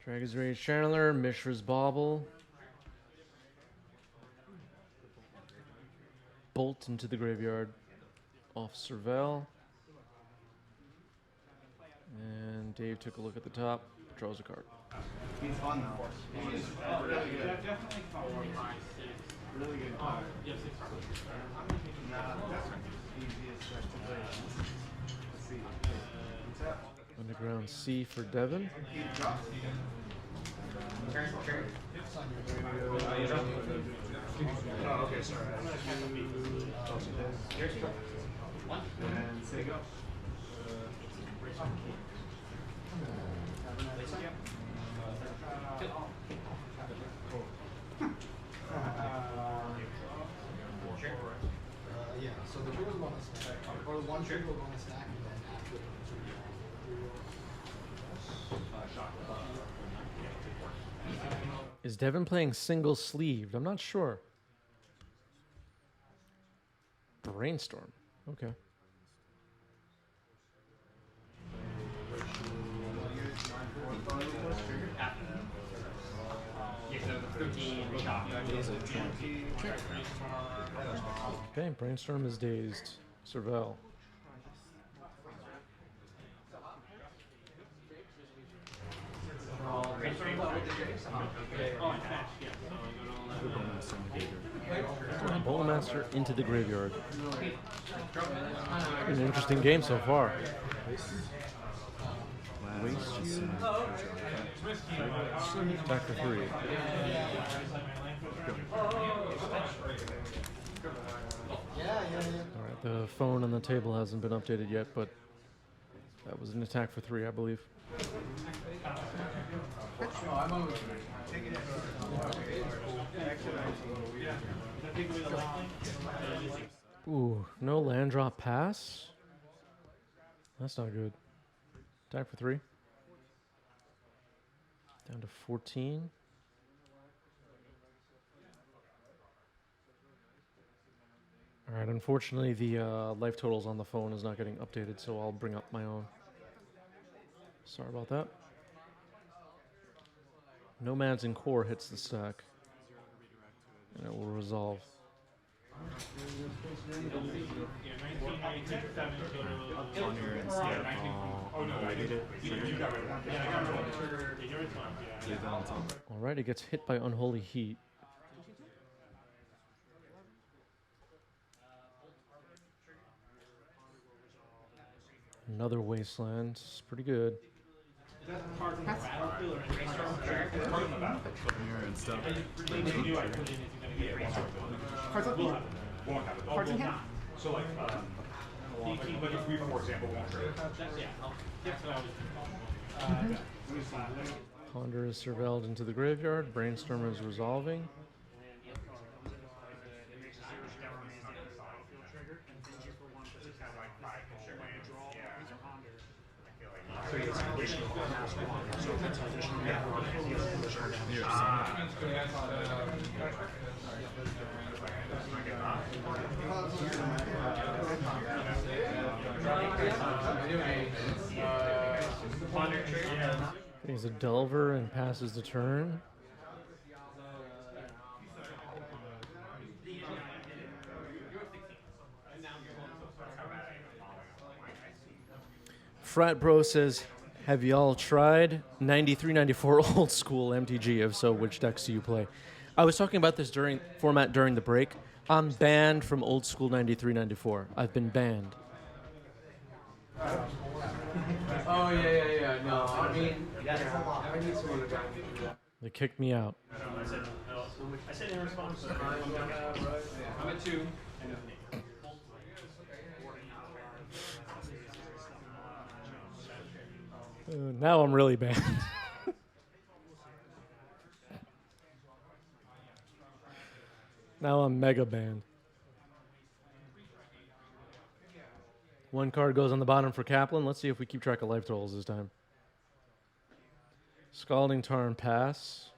Dragon's Rage Channeler, Mishra's Bauble. Bolt into the graveyard off Serval. And Dave took a look at the top, draws a card. He's fun though. He's really good. Definitely fun. Really good card. Yes, that's easiest to play. Let's see. Underground C for Devin. Oh, okay, sorry. And say go. Yeah, so the triggers on the stack, or the one trigger on the stack, and then after the Is Devin playing single sleeved? I'm not sure. Brainstorm. Okay. Okay, Brainstorm is dazed. Serval. Bowmaster into the graveyard. An interesting game so far. Back for 3. Alright, the phone on the table hasn't been updated yet, but that was an attack for 3, I believe. Ooh, no land drop pass? That's not good. Attack for 3. Down to 14. Alright, unfortunately the life totals on the phone is not getting updated, so I'll bring up my own. Sorry about that. Nomads and Core hits the stack. And it will resolve. Alright, it gets hit by Unholy Heat. Another Wasteland. It's pretty good. So like, like if we, for example, won't trade. Ponder is surveilled into the graveyard. Brainstorm is resolving. He's a Delver and passes the turn. Frat Bro says, have y'all tried 93-94 old school MTG? If so, which decks do you play? I was talking about this during the break. I'm banned from old school 93-94. I've been banned. Oh, yeah. No, I mean, that's a lot. I need someone to guide me through that. They kicked me out. I said in response, I'm at 2. Now I'm really banned. Now I'm mega banned. One card goes on the bottom for Kaplan. Let's see if we keep track of life totals this time. Scalding Tarn pass.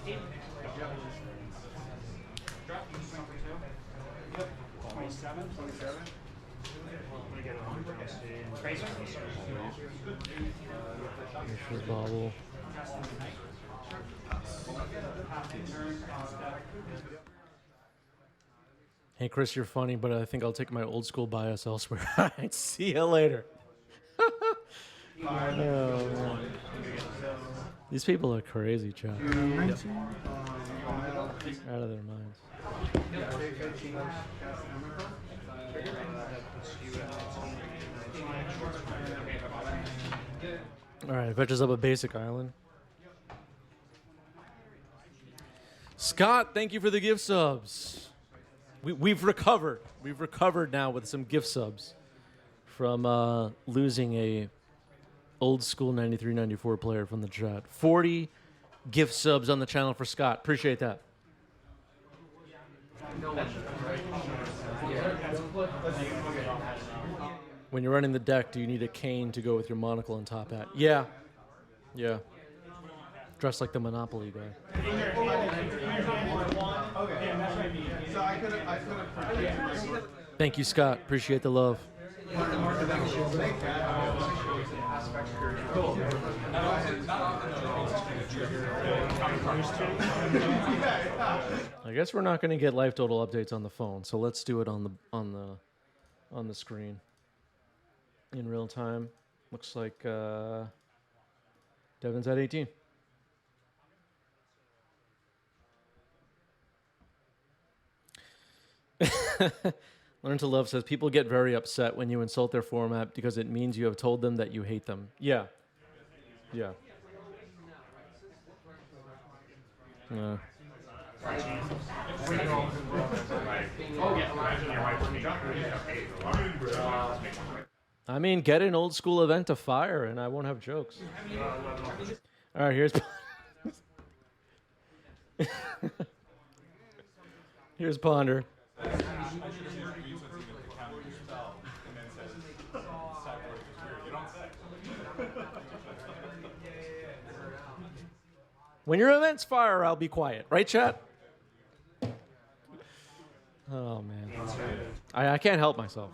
27. Here's Bobble. Hey, Chris, you're funny, but I think I'll take my old school bias elsewhere. All right, see you later. Oh, man. These people are crazy, Chuck. Out of their minds. All right, fetches up a basic island. Scott, thank you for the gift subs. We've recovered. We've recovered now with some gift subs from losing a old school 93-94 player from the chat. 40 gift subs on the channel for Scott. Appreciate that. When you're running the deck, do you need a cane to go with your monocle and top hat? Yeah. Yeah. Dressed like the Monopoly guy. Thank you, Scott. Appreciate the love. I guess we're not going to get life total updates on the phone, so let's do it on the screen in real time. Looks like Devin's at 18. Learn to Love says people get very upset when you insult their format because it means you have told them that you hate them. Yeah. Yeah. Yeah. I mean, get an old school event to fire and I won't have jokes. All right, here's here's Ponder. When your events fire, I'll be quiet. Right, chat? Oh, man. I can't help myself.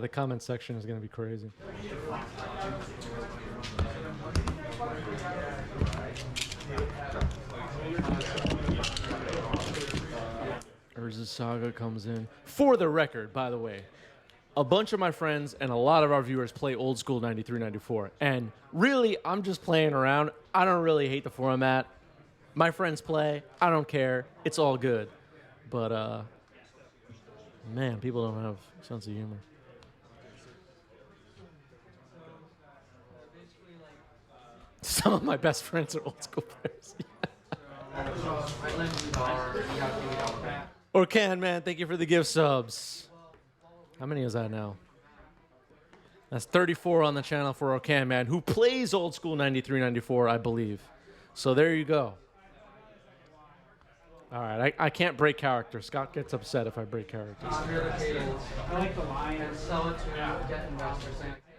The comment section is going to be crazy. Urza Saga comes in. For the record, by the way, a bunch of my friends and a lot of our viewers play old school 93-94. And really, I'm just playing around. I don't really hate the format. My friends play. I don't care. It's all good. But, man, people don't have a sense of humor. Some of my best friends are old school players. Orcan, man, thank you for the gift subs. How many is that now? That's 34 on the channel for Orcan, man, who plays old school 93-94, I believe. So there you go. All right, I can't break character. Scott gets upset if I break character.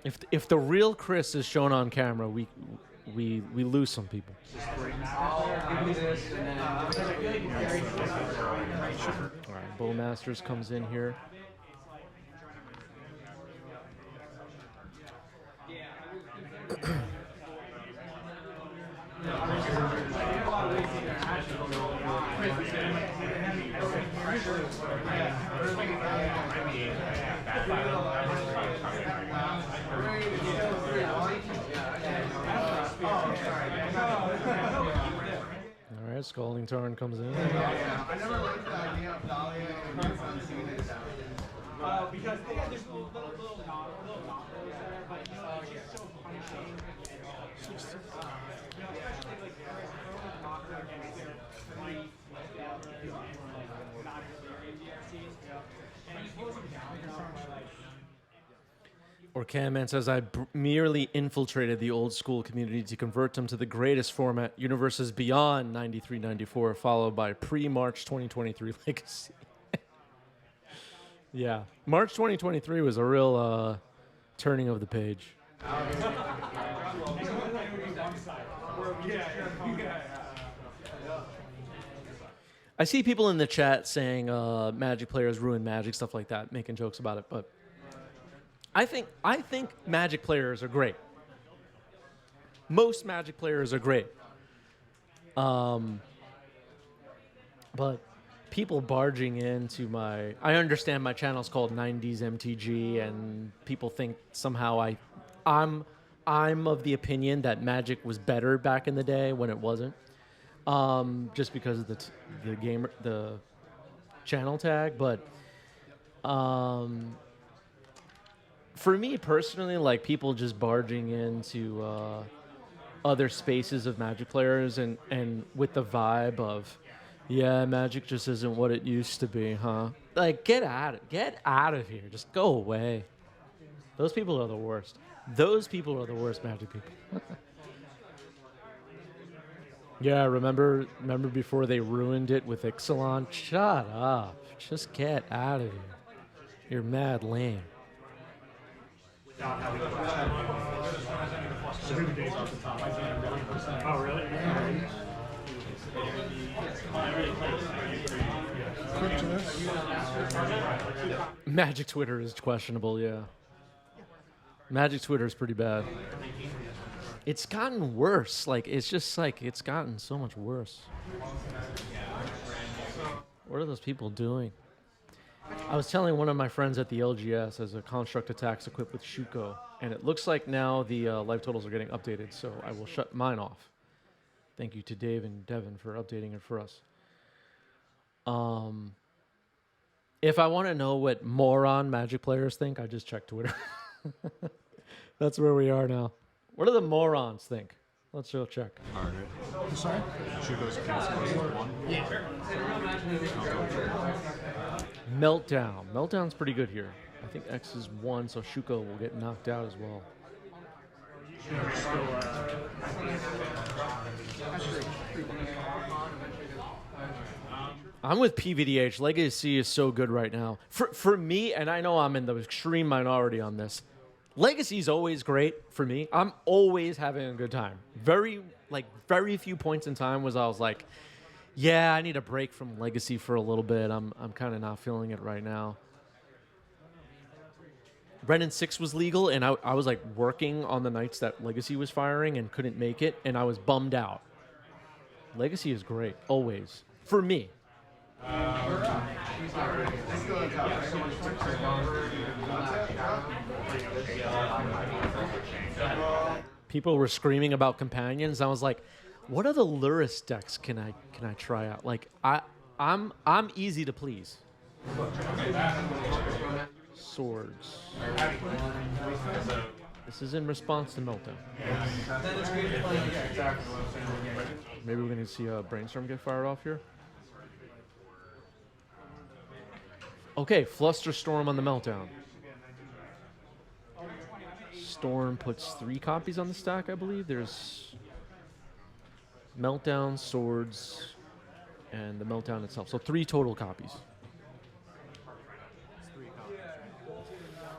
If the real Chris is shown on camera, we lose some people. All right, Bowmasters comes in here. All right, Scalding Tarn comes in. I never liked the idea of Dahlia and your son seeing it. Because there's little knockers there, but you know, it's just so punishing. Especially like knocker against their life, not experienced DRCs. And you close them down, Orcan Man says, I merely infiltrated the old school community to convert them to the greatest format, universes beyond 93-94, followed by pre-March 2023 Legacy. Yeah. March 2023 was a real turning of the page. I see people in the chat saying Magic players ruin Magic, stuff like that, making jokes about it. But I think Magic players are great. Most Magic players are great. But people barging into my... I understand my channel's called 90s MTG, and people think somehow I'm of the opinion that Magic was better back in the day when it wasn't. Just because of the channel tag. But for me personally, like people just barging into other spaces of Magic players and with the vibe of, yeah, Magic just isn't what it used to be, huh? Like, get out of here. Just go away. Those people are the worst. Those people are the worst Magic people. Yeah, remember before they ruined it with Ixalan? Shut up. Just get out of here. You're mad lame. Oh, really? Magic Twitter is questionable, yeah. Magic Twitter is pretty bad. It's gotten worse. Like, it's just like, it's gotten so much worse. What are those people doing? I was telling one of my friends at the LGS as a construct attacks equipped with Shuko, and it looks like now the life totals are getting updated, so I will shut mine off. Thank you to Dave and Devin for updating it for us. If I want to know what moron Magic players think, I just check Twitter. That's where we are now. What do the morons think? Let's go check. Target. Sorry? Shugo's cast was 1. Yeah. Meltdown. Meltdown's pretty good here. I think X is 1, so Shuko will get knocked out as well. I'm with PVDH. Legacy is so good right now. For me, and I know I'm in the extreme minority on this, Legacy is always great for me. I'm always having a good time. Very few points in time was I was like, yeah, I need a break from Legacy for a little bit. I'm kind of not feeling it right now. Brennan 6 was legal, and I was like working on the nights that Legacy was firing and couldn't make it, and I was bummed out. Legacy is great, always. For me. People were screaming about companions. I was like, what other Luris decks can I try out? Like I'm easy to please. Swords. This is in response to Meltdown. Maybe we're gonna see a brainstorm get fired off here. Okay, Flusterstorm on the Meltdown. Storm puts 3 copies on the stack, I believe. There's Meltdown, Swords, and the Meltdown itself. So 3 total copies.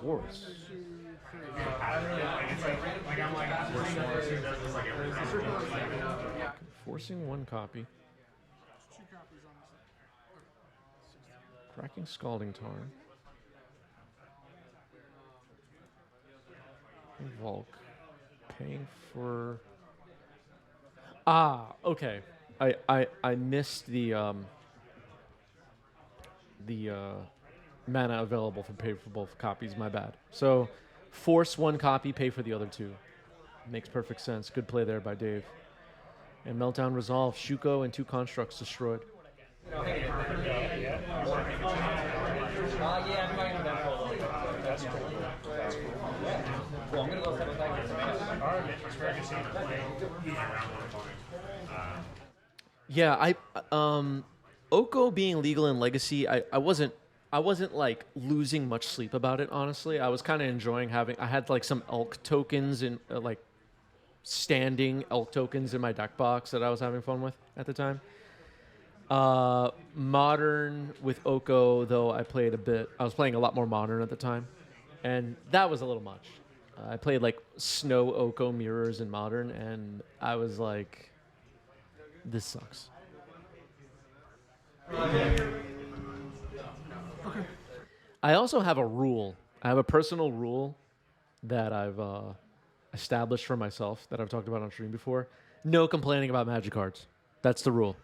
Force. Forcing 1 copy. Cracking Scalding Tarn. Volk. Paying for... okay. I missed the mana available for pay for both copies, my bad. So, force 1 copy, pay for the other 2. Makes perfect sense. Good play there by Dave. And Meltdown resolved. Shuko and 2 constructs destroyed. Yeah, Oko being legal in Legacy, I wasn't like losing much sleep about it, honestly. I was kind of enjoying I had like some elk tokens and like standing elk tokens in my deck box that I was having fun with at the time. Modern with Oko, though I played a bit. I was playing a lot more Modern at the time, and that was a little much. I played like Snow Oko mirrors in Modern, and I was like, this sucks. I also have a rule. I have a personal rule that I've established for myself that I've talked about on stream before. No complaining about Magic cards. That's the rule.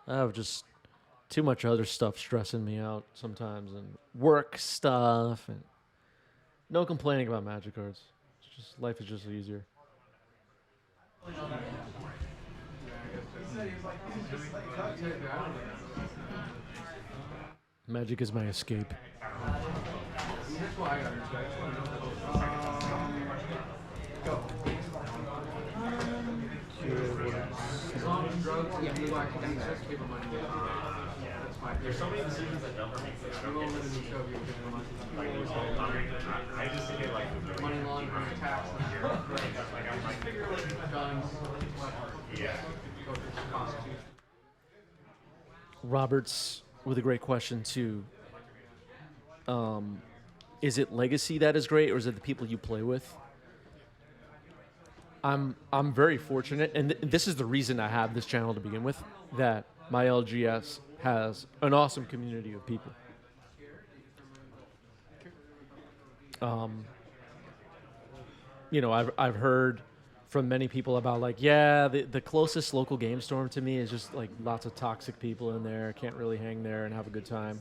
I have just too much other stuff stressing me out sometimes, and work stuff, and no complaining about Magic cards. It's just life is just easier. Magic is my escape. There's so many decisions that don't make sense. I just think it like Money laundering, tax, guns, yeah. Robert's with a great question too. Is it Legacy that is great, or is it the people you play with? I'm very fortunate, and this is the reason I have this channel to begin with, that my LGS has an awesome community of people. You know, I've heard from many people about like, yeah, the closest local game storm to me is just like lots of toxic people in there. Can't really hang there and have a good time.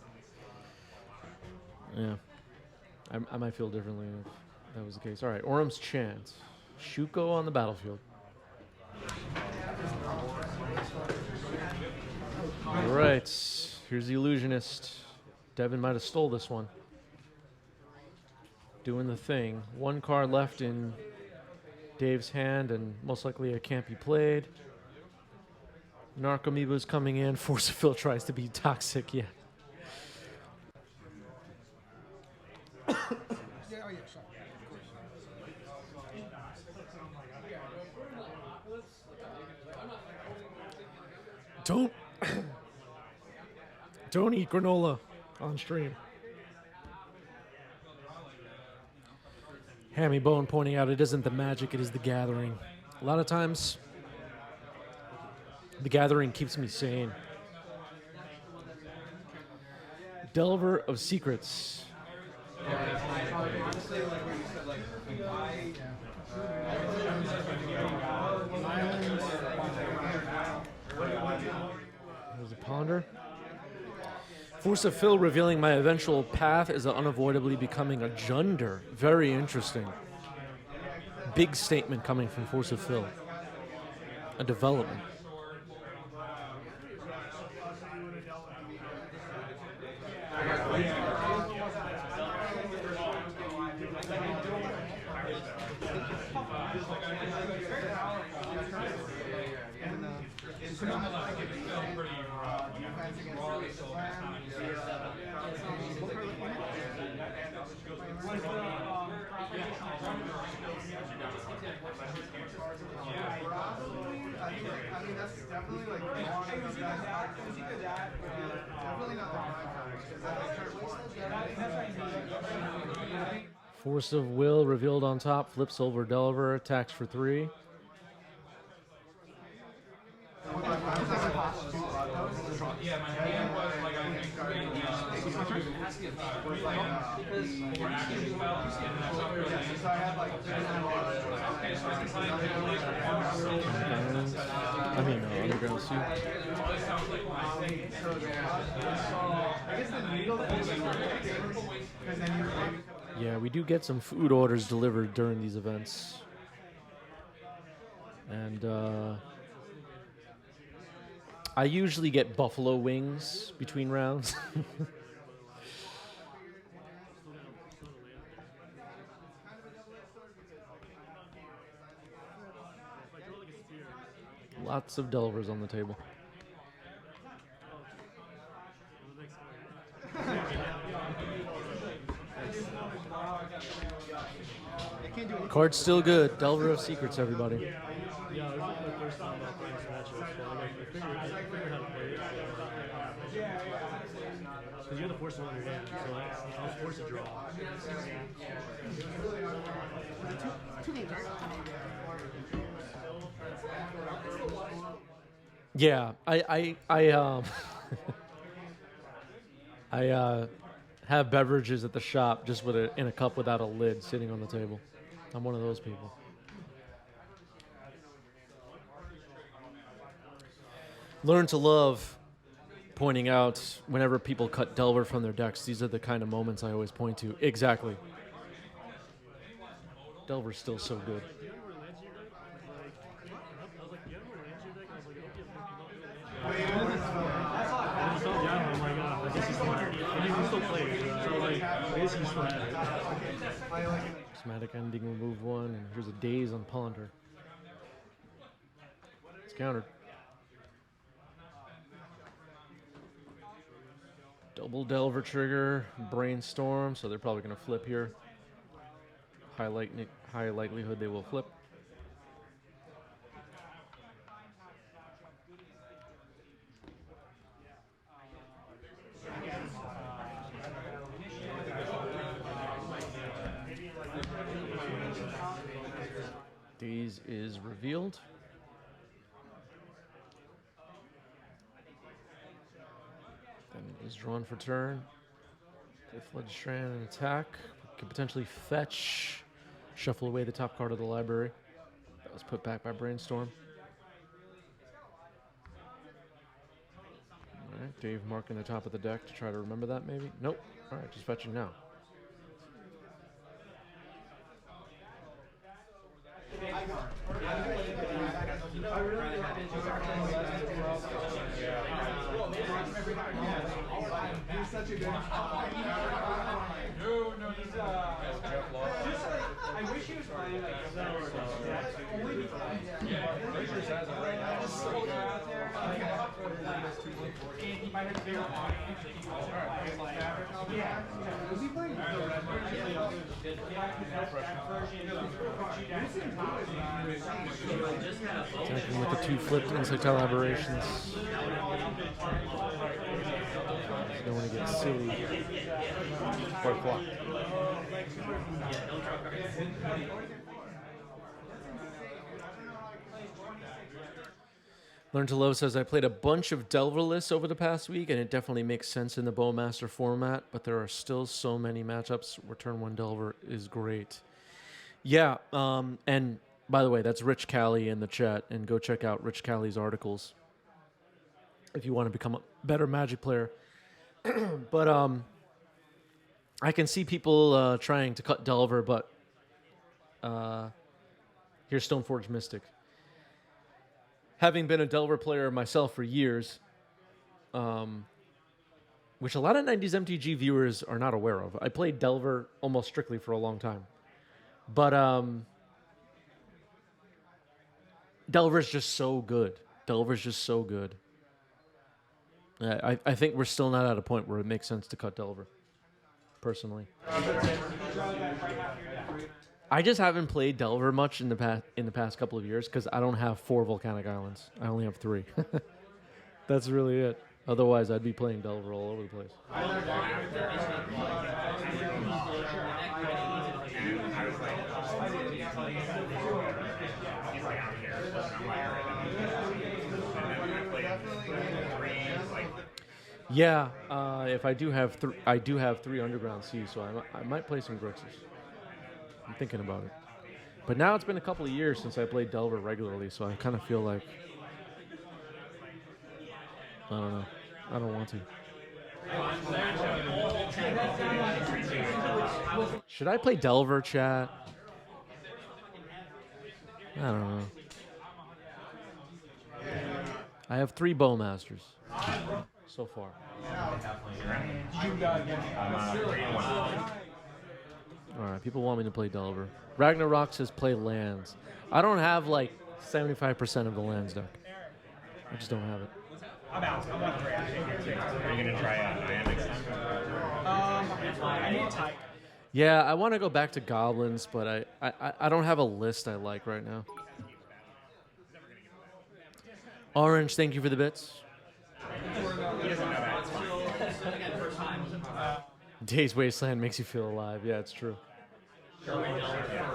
Yeah, I might feel differently if that was the case. All right, Orm's Chant. Shuko on the battlefield. All right, here's the Illusionist. Devin might have stole this one. Doing the thing. One card left in Dave's hand, and most likely it can't be played. Narcomoeba's coming in. Force of Will tries to be toxic, yeah. Don't eat granola on stream. Hammy Bone pointing out it isn't the magic, it is the gathering. A lot of times, the gathering keeps me sane. Delver of Secrets. There's a ponder. Force of Phil revealing my eventual path is unavoidably becoming a Junder. Very interesting. Big statement coming from Force of Phil. A development. Force of Will revealed on top, flips over Delver, attacks for 3. Yeah, my hand was like I Underground Soup. Yeah, we do get some food orders delivered during these events. And I usually get buffalo wings between rounds. Lots of Delvers on the table. Card's still good. Delver of Secrets, everybody. Yeah, I was like first time about playing this matchup, so I figured how to play it. Because you had to force it on your hand, so I was forced to draw. Yeah, I have beverages at the shop just with in a cup without a lid sitting on the table. I'm one of those people. Learn to love pointing out whenever people cut Delver from their decks. These are the kind of moments I always point to. Exactly. Delver's still so good. Prismatic Ending, remove one, and here's a Daze on Ponder. It's countered. Double Delver trigger, Brainstorm, so they're probably going to flip here. High likelihood they will flip. Daze is revealed. Then is drawn for turn. Flood Strand and attack. Could potentially fetch. Shuffle away the top card of the library. That was put back by Brainstorm. Alright, Dave marking the top of the deck to try to remember that maybe? Nope. Alright, just fetching now. He's such a good. No, he's just like, I wish he was playing like only because Grixis has it right now. Just so good out there. And he might have to figure out yeah. Was he playing? Attacking with the two flipped insectile aberrations. Don't want to get silly. Or clock. Learn to Love says, I played a bunch of Delver lists over the past week, and it definitely makes sense in the Bowmaster format, but there are still so many matchups where turn 1 Delver is great. Yeah, and by the way, that's Rich Callie in the chat, and go check out Rich Callie's articles if you want to become a better Magic player. But I can see people trying to cut Delver, but here's Stoneforge Mystic. Having been a Delver player myself for years, which a lot of 90s MTG viewers are not aware of. I played Delver almost strictly for a long time. But Delver's just so good. Delver's just so good. I think we're still not at a point where it makes sense to cut Delver, personally. I just haven't played Delver much in the past couple of years because I don't have 4 volcanic islands. I only have 3. That's really it. Otherwise, I'd be playing Delver all over the place. Yeah, if I do have I do have 3 Underground Seas, so I might play some Grixis. I'm thinking about it. But now it's been a couple of years since I played Delver regularly, so I kind of feel like I don't know. I don't want to. Should I play Delver, chat? I don't know. I have 3 Bowmasters so far. Alright, people want me to play Delver. Ragnarok says play lands. I don't have like 75% of the lands deck. I just don't have it. I'm out. I'm on 3. Are you going to try Nyan next time? I need type. Yeah, I want to go back to Goblins, but I don't have a list I like right now. Orange, thank you for the bits. He doesn't know that. It's fine. Days Wasteland makes you feel alive. Yeah, it's true. Yeah,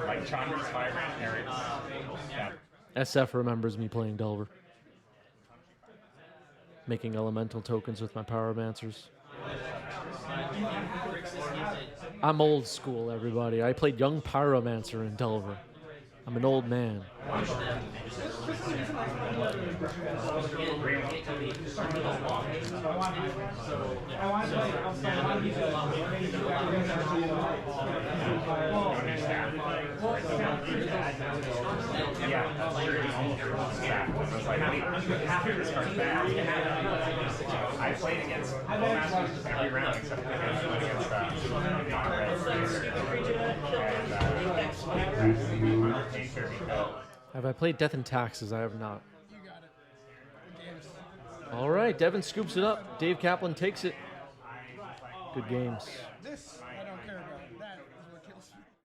like Chandra's Vibrant, Eric's. Yeah. SF remembers me playing Delver. Making elemental tokens with my Pyromancers. I'm old school, everybody. I played young Pyromancer in Delver. I'm an old man. Yeah, that's true. Yeah, so it's like, I mean, this card's bad. I played against Bowmasters every round except against Have I played Death and Taxes? I have not. You got it. Games. All right, Devin scoops it up. Dave Kaplan takes it. Good games. This, I don't